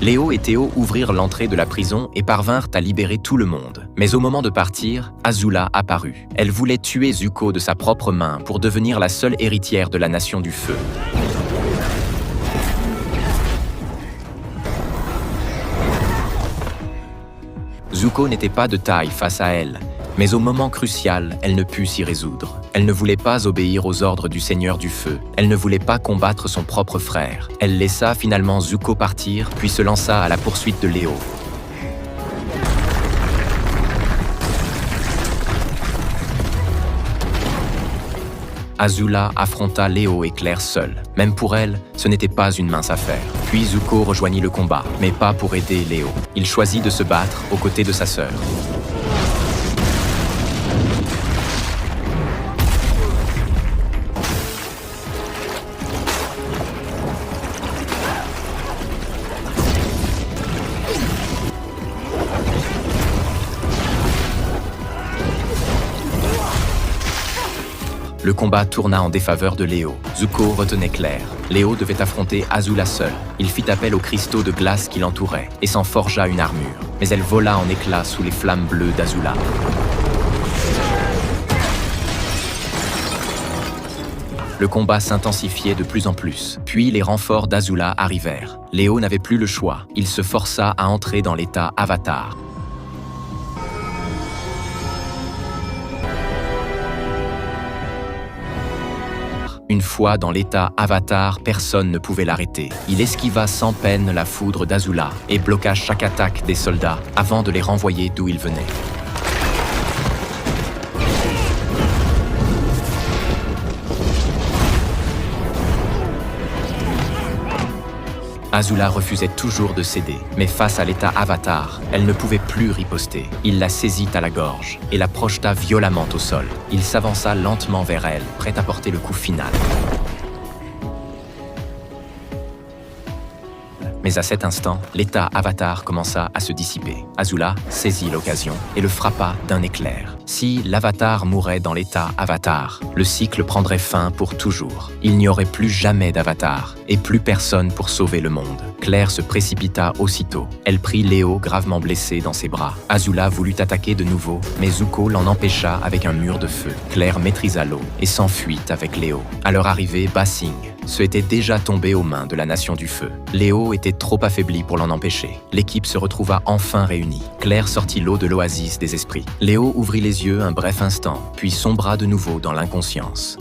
Léo et Théo ouvrirent l'entrée de la prison et parvinrent à libérer tout le monde. Mais au moment de partir, Azula apparut. Elle voulait tuer Zuko de sa propre main pour devenir la seule héritière de la Nation du Feu. Zuko n'était pas de taille face à elle, mais au moment crucial, elle ne put s'y résoudre. Elle ne voulait pas obéir aux ordres du Seigneur du Feu. Elle ne voulait pas combattre son propre frère. Elle laissa finalement Zuko partir, puis se lança à la poursuite de Léo. Azula affronta Léo et Claire seuls. Même pour elle, ce n'était pas une mince affaire. Puis Zuko rejoignit le combat, mais pas pour aider Léo. Il choisit de se battre aux côtés de sa sœur. Le combat tourna en défaveur de Léo. Zuko retenait Claire. Léo devait affronter Azula seul. Il fit appel aux cristaux de glace qui l'entouraient et s'en forgea une armure. Mais elle vola en éclats sous les flammes bleues d'Azula. Le combat s'intensifiait de plus en plus. Puis les renforts d'Azula arrivèrent. Léo n'avait plus le choix. Il se força à entrer dans l'état Avatar. Une fois dans l'état Avatar, personne ne pouvait l'arrêter. Il esquiva sans peine la foudre d'Azula et bloqua chaque attaque des soldats avant de les renvoyer d'où ils venaient. Azula refusait toujours de céder, mais face à l'état Avatar, elle ne pouvait plus riposter. Il la saisit à la gorge et la projeta violemment au sol. Il s'avança lentement vers elle, prêt à porter le coup final. Mais à cet instant, l'état Avatar commença à se dissiper. Azula saisit l'occasion et le frappa d'un éclair. Si l'Avatar mourait dans l'état Avatar, le cycle prendrait fin pour toujours. Il n'y aurait plus jamais d'Avatar et plus personne pour sauver le monde. Claire se précipita aussitôt. Elle prit Léo gravement blessé dans ses bras. Azula voulut attaquer de nouveau, mais Zuko l'en empêcha avec un mur de feu. Claire maîtrisa l'eau et s'enfuit avec Léo. À leur arrivée, Ba Sing se était déjà tombé aux mains de la Nation du Feu. Léo était trop affaibli pour l'en empêcher. L'équipe se retrouva enfin réunie. Claire sortit l'eau de l'oasis des esprits. Léo ouvrit les yeux un bref instant, puis sombra de nouveau dans l'inconscience.